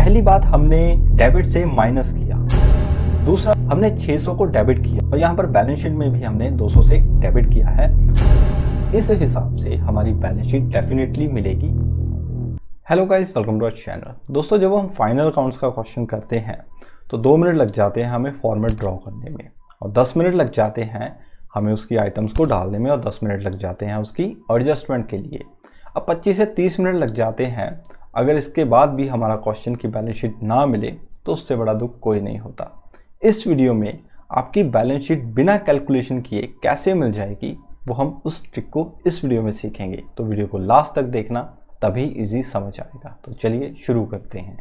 पहली बात हमने डेबिट से माइनस किया, दूसरा हमने 600 को डेबिट किया और यहाँ पर बैलेंस शीट में भी हमने 200 से डेबिट किया है। इस हिसाब से हमारी बैलेंस शीट डेफिनेटली मिलेगी। Hello guys, welcome to our channel. दोस्तों, जब हम फाइनल अकाउंट्स का क्वेश्चन करते हैं तो 2 मिनट लग जाते हैं हमें फॉर्मेट ड्रॉ करने में, और 10 मिनट लग जाते हैं हमें उसकी आइटम्स को डालने में, और 10 मिनट लग जाते हैं उसकी एडजस्टमेंट के लिए। अब 25 से 30 मिनट लग जाते हैं। अगर इसके बाद भी हमारा क्वेश्चन की बैलेंस शीट ना मिले तो उससे बड़ा दुख कोई नहीं होता। इस वीडियो में आपकी बैलेंस शीट बिना कैलकुलेशन किए कैसे मिल जाएगी, वो हम उस ट्रिक को इस वीडियो में सीखेंगे। तो वीडियो को लास्ट तक देखना, तभी इजी समझ आएगा। तो चलिए शुरू करते हैं।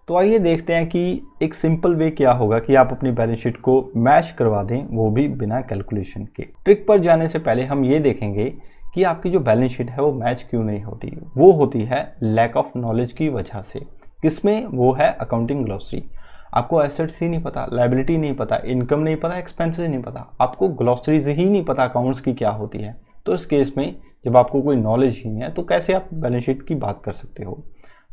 तो आइए देखते हैं कि एक सिंपल वे क्या होगा कि आप अपनी बैलेंस शीट को मैच करवा दें, वो भी बिना कैलकुलेशन के। ट्रिक पर जाने से पहले हम ये देखेंगे कि आपकी जो बैलेंस शीट है वो मैच क्यों नहीं होती। वो होती है लैक ऑफ नॉलेज की वजह से। किसमें? वो है अकाउंटिंग ग्लॉसरी। आपको एसेट्स ही नहीं पता, लायबिलिटी नहीं पता, इनकम नहीं पता, एक्सपेंसेस नहीं पता, आपको ग्लॉसरीज ही नहीं पता अकाउंट्स की क्या होती है। तो इस केस में जब आपको कोई नॉलेज ही नहीं है तो कैसे आप बैलेंस शीट की बात कर सकते हो।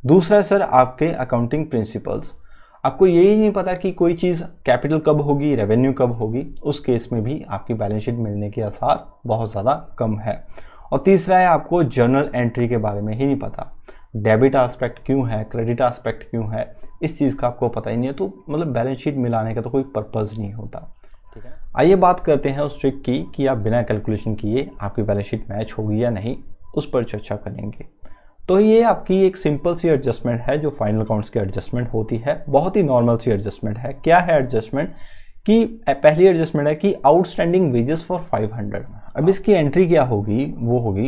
दूसरा सर, आपके अकाउंटिंग प्रिंसिपल्स। आपको यही नहीं पता कि कोई चीज़ कैपिटल कब होगी, रेवेन्यू कब होगी। उस केस में भी आपकी बैलेंस शीट मिलने के आसार बहुत ज़्यादा कम है। और तीसरा है, आपको जर्नल एंट्री के बारे में ही नहीं पता। डेबिट एस्पेक्ट क्यों है, क्रेडिट एस्पेक्ट क्यों है, इस चीज़ का आपको पता ही नहीं है। तो मतलब बैलेंस शीट मिलाने का तो कोई पर्पज़ नहीं होता। ठीक है, आइए बात करते हैं उस ट्रिक की कि आप बिना कैलकुलेशन किए आपकी बैलेंस शीट मैच होगी या नहीं, उस पर चर्चा करेंगे। तो ये आपकी एक सिंपल सी एडजस्टमेंट है जो फाइनल अकाउंट्स की एडजस्टमेंट होती है। बहुत ही नॉर्मल सी एडजस्टमेंट है। क्या है एडजस्टमेंट? कि पहली एडजस्टमेंट है कि आउटस्टैंडिंग वेजेस फॉर 500। अब इसकी एंट्री क्या होगी? वो होगी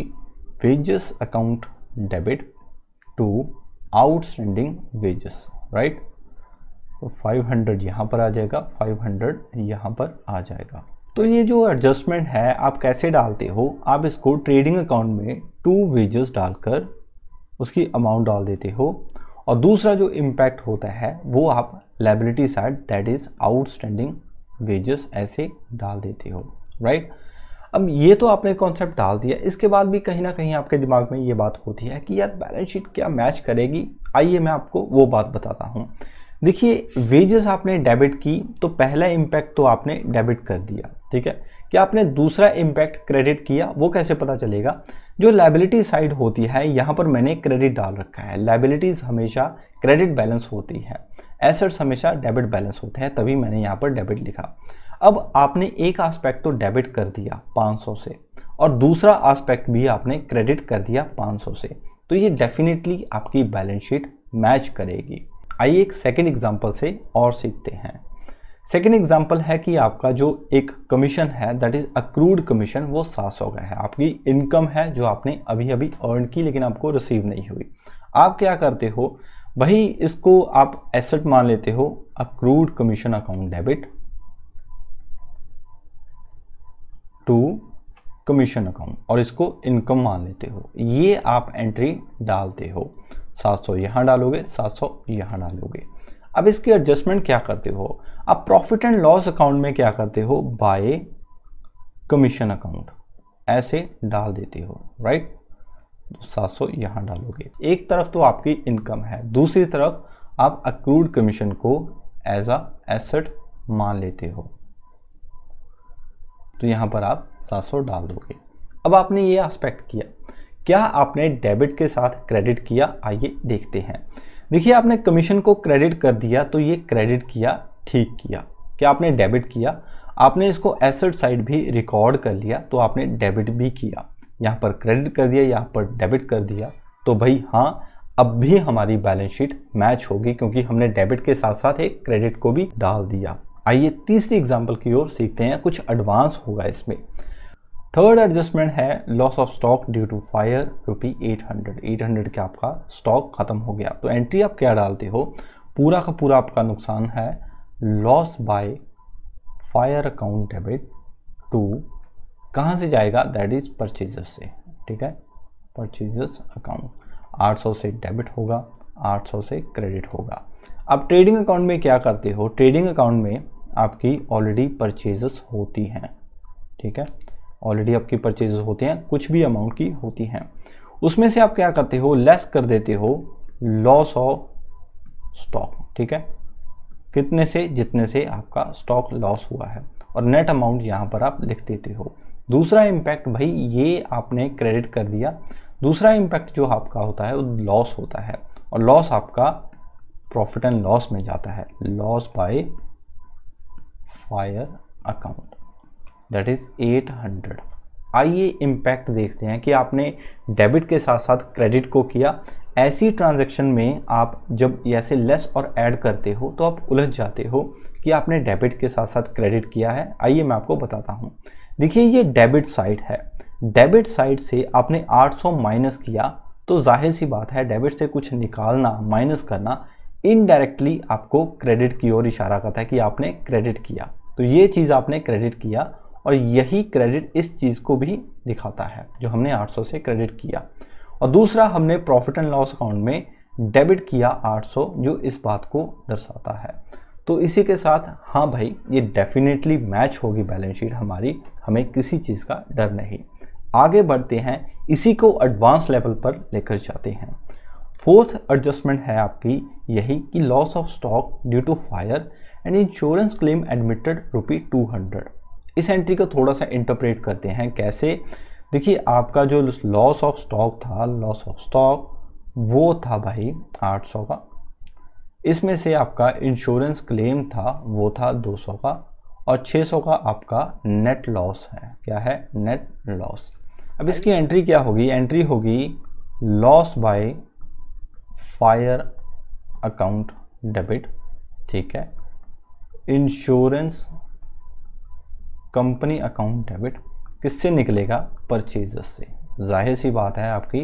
wages account debit to outstanding wages, right. तो 500 यहाँ पर आ जाएगा, 500 यहाँ पर आ जाएगा। तो ये जो एडजस्टमेंट है आप कैसे डालते हो? आप इसको ट्रेडिंग अकाउंट में टू वेजेस डालकर उसकी अमाउंट डाल देते हो, और दूसरा जो इम्पैक्ट होता है वो आप liability side, that is outstanding wages, ऐसे डाल देते हो, राइट। अब ये तो आपने कॉन्सेप्ट डाल दिया। इसके बाद भी कहीं ना कहीं आपके दिमाग में ये बात होती है कि यार बैलेंस शीट क्या मैच करेगी। आइए मैं आपको वो बात बताता हूँ। देखिए, वेजेस आपने डेबिट की तो पहला इम्पैक्ट तो आपने डेबिट कर दिया, ठीक है। क्या आपने दूसरा इम्पैक्ट क्रेडिट किया? वो कैसे पता चलेगा? जो लायबिलिटी साइड होती है यहाँ पर मैंने क्रेडिट डाल रखा है। लायबिलिटीज हमेशा क्रेडिट बैलेंस होती है, एसेट्स हमेशा डेबिट बैलेंस होते हैं, तभी मैंने यहाँ पर डेबिट लिखा। अब आपने एक एस्पेक्ट तो डेबिट कर दिया 500 से, और दूसरा एस्पेक्ट भी आपने क्रेडिट कर दिया 500 से, तो ये डेफिनेटली आपकी बैलेंस शीट मैच करेगी। आइए एक सेकेंड एग्जाम्पल से और सीखते हैं। सेकेंड एग्जाम्पल है कि आपका जो एक कमीशन है, दैट इज अक्रूड कमीशन, वो 700 का है। आपकी इनकम है जो आपने अभी अभी अर्न की लेकिन आपको रिसीव नहीं हुई। आप क्या करते हो भाई, इसको आप एसेट मान लेते हो, accrued commission account debit to commission account, और इसको इनकम मान लेते हो। ये आप एंट्री डालते हो, 700 यहाँ डालोगे, 700 यहाँ डालोगे। अब इसकी एडजस्टमेंट क्या करते हो? अब प्रॉफिट एंड लॉस अकाउंट में क्या करते हो? बाय कमीशन अकाउंट ऐसे डाल देते हो, राइट। 700 यहाँ डालोगे। एक तरफ तो आपकी इनकम है, दूसरी तरफ आप अक्रूड कमीशन को एज अ एसेट मान लेते हो, तो यहाँ पर आप 700 डाल दोगे। अब आपने ये एस्पेक्ट किया, क्या आपने डेबिट के साथ क्रेडिट किया? आइए देखते हैं। देखिए, आपने कमीशन को क्रेडिट कर दिया तो ये क्रेडिट किया, ठीक किया। क्या आपने डेबिट किया? आपने इसको एसेट साइड भी रिकॉर्ड कर लिया, तो आपने डेबिट भी किया। यहाँ पर क्रेडिट कर दिया, यहाँ पर डेबिट कर दिया, तो भाई हाँ, अब भी हमारी बैलेंस शीट मैच होगी क्योंकि हमने डेबिट के साथ साथ एक क्रेडिट को भी डाल दिया। आइए तीसरी एग्जाम्पल की ओर सीखते हैं, कुछ एडवांस होगा इसमें। थर्ड एडजस्टमेंट है loss of stock due to fire, ₹800। 800 का आपका स्टॉक खत्म हो गया, तो एंट्री आप क्या डालते हो? पूरा का पूरा आपका नुकसान है, loss by fire account debit to, कहाँ से जाएगा? दैट इज परचेजेस से, ठीक है, परचेजेस अकाउंट। 800 से डेबिट होगा, 800 से क्रेडिट होगा। अब ट्रेडिंग अकाउंट में क्या करते हो? ट्रेडिंग अकाउंट में आपकी ऑलरेडी परचेजेस होती हैं, ठीक है। ऑलरेडी आपकी परचेजेस होते हैं, कुछ भी अमाउंट की होती हैं, उसमें से आप क्या करते हो, लेस कर देते हो लॉस ऑफ स्टॉक। ठीक है, कितने से, जितने से आपका स्टॉक लॉस हुआ है, और नेट अमाउंट यहाँ पर आप लिख देते हो। दूसरा इम्पैक्ट भाई ये आपने क्रेडिट कर दिया। दूसरा इम्पैक्ट जो आपका होता है वो लॉस होता है, और लॉस आपका प्रॉफिट एंड लॉस में जाता है, loss by fire account, that is 800। आइए इम्पैक्ट देखते हैं कि आपने डेबिट के साथ साथ क्रेडिट को किया। ऐसी ट्रांजैक्शन में आप जब ऐसे लेस और ऐड करते हो तो आप उलझ जाते हो कि आपने डेबिट के साथ साथ क्रेडिट किया है। आइए मैं आपको बताता हूँ। देखिए ये डेबिट साइड है, डेबिट साइड से आपने 800 माइनस किया, तो जाहिर सी बात है डेबिट से कुछ निकालना, माइनस करना इनडायरेक्टली आपको क्रेडिट की ओर इशारा करता है कि आपने क्रेडिट किया। तो ये चीज़ आपने क्रेडिट किया, और यही क्रेडिट इस चीज़ को भी दिखाता है जो हमने 800 से क्रेडिट किया। और दूसरा हमने प्रॉफिट एंड लॉस अकाउंट में डेबिट किया 800, जो इस बात को दर्शाता है। तो इसी के साथ हाँ भाई ये डेफिनेटली मैच होगी बैलेंस शीट हमारी, हमें किसी चीज़ का डर नहीं। आगे बढ़ते हैं, इसी को एडवांस लेवल पर लेकर जाते हैं। फोर्थ एडजस्टमेंट है आपकी यही कि loss of stock due to fire and insurance claim admitted ₹200। इस एंट्री को थोड़ा सा इंटरप्रेट करते हैं कैसे। देखिए आपका जो लॉस ऑफ स्टॉक था, लॉस ऑफ स्टॉक वो था भाई 800 का, इसमें से आपका इंश्योरेंस क्लेम था वो था 200 का, और 600 का आपका नेट लॉस है। क्या है, नेट लॉस। अब इसकी एंट्री क्या होगी, एंट्री होगी loss by fire account debit. ठीक है, इंश्योरेंस कंपनी अकाउंट डेबिट किससे निकलेगा, परचेजर्स से। जाहिर सी बात है आपकी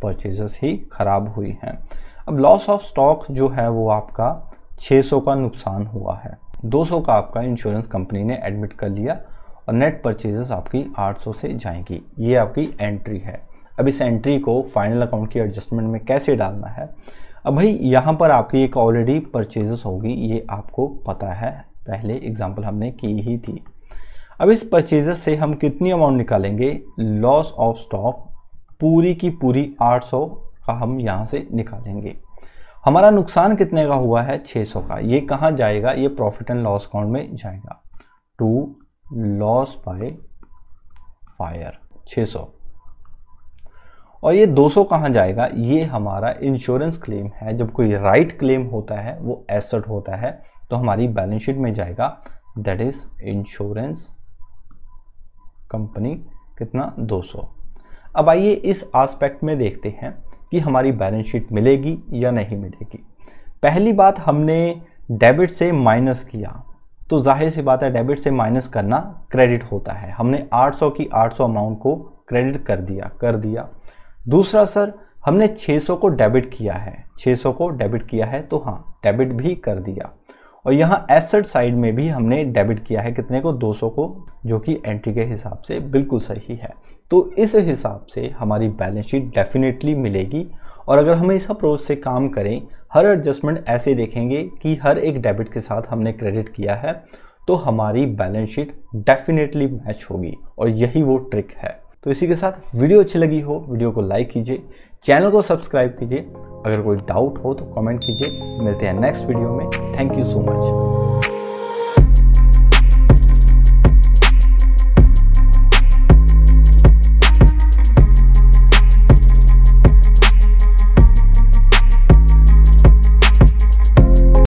परचेजर्स ही खराब हुई हैं। अब लॉस ऑफ स्टॉक जो है वो आपका 600 का नुकसान हुआ है, 200 का आपका इंश्योरेंस कंपनी ने एडमिट कर लिया, और नेट परचेजेस आपकी 800 से जाएंगी। ये आपकी एंट्री है। अब इस एंट्री को फाइनल अकाउंट की एडजस्टमेंट में कैसे डालना है। अब भाई यहाँ पर आपकी एक ऑलरेडी परचेजेस होगी, ये आपको पता है, पहले एग्जांपल हमने की ही थी। अब इस परचेजेस से हम कितनी अमाउंट निकालेंगे, लॉस ऑफ स्टॉक पूरी की पूरी 800 का हम यहाँ से निकालेंगे। हमारा नुकसान कितने का हुआ है, 600 का। ये कहाँ जाएगा, ये प्रॉफिट एंड लॉस अकाउंट में जाएगा, टू लॉस बाय फायर 600। और ये 200 कहाँ जाएगा, ये हमारा इंश्योरेंस क्लेम है। जब कोई राइट क्लेम होता है वो एसेट होता है, तो हमारी बैलेंस शीट में जाएगा, दैट इज इंश्योरेंस कंपनी कितना, 200। अब आइए इस एस्पेक्ट में देखते हैं कि हमारी बैलेंस शीट मिलेगी या नहीं मिलेगी। पहली बात, हमने डेबिट से माइनस किया, तो जाहिर सी बात है डेबिट से माइनस करना क्रेडिट होता है। हमने 800 की 800 अमाउंट को क्रेडिट कर दिया। दूसरा सर, हमने 600 को डेबिट किया है, 600 को डेबिट किया है, तो हाँ डेबिट भी कर दिया। और यहाँ एसेट साइड में भी हमने डेबिट किया है, कितने को, 200 को, जो कि एंट्री के हिसाब से बिल्कुल सही है। तो इस हिसाब से हमारी बैलेंस शीट डेफिनेटली मिलेगी। और अगर हम इस अप्रोच से काम करें, हर एडजस्टमेंट ऐसे देखेंगे कि हर एक डेबिट के साथ हमने क्रेडिट किया है, तो हमारी बैलेंस शीट डेफिनेटली मैच होगी, और यही वो ट्रिक है। तो इसी के साथ वीडियो अच्छी लगी हो, वीडियो को लाइक कीजिए, चैनल को सब्सक्राइब कीजिए। अगर कोई डाउट हो तो कमेंट कीजिए। मिलते हैं नेक्स्ट वीडियो में। Thank you so much.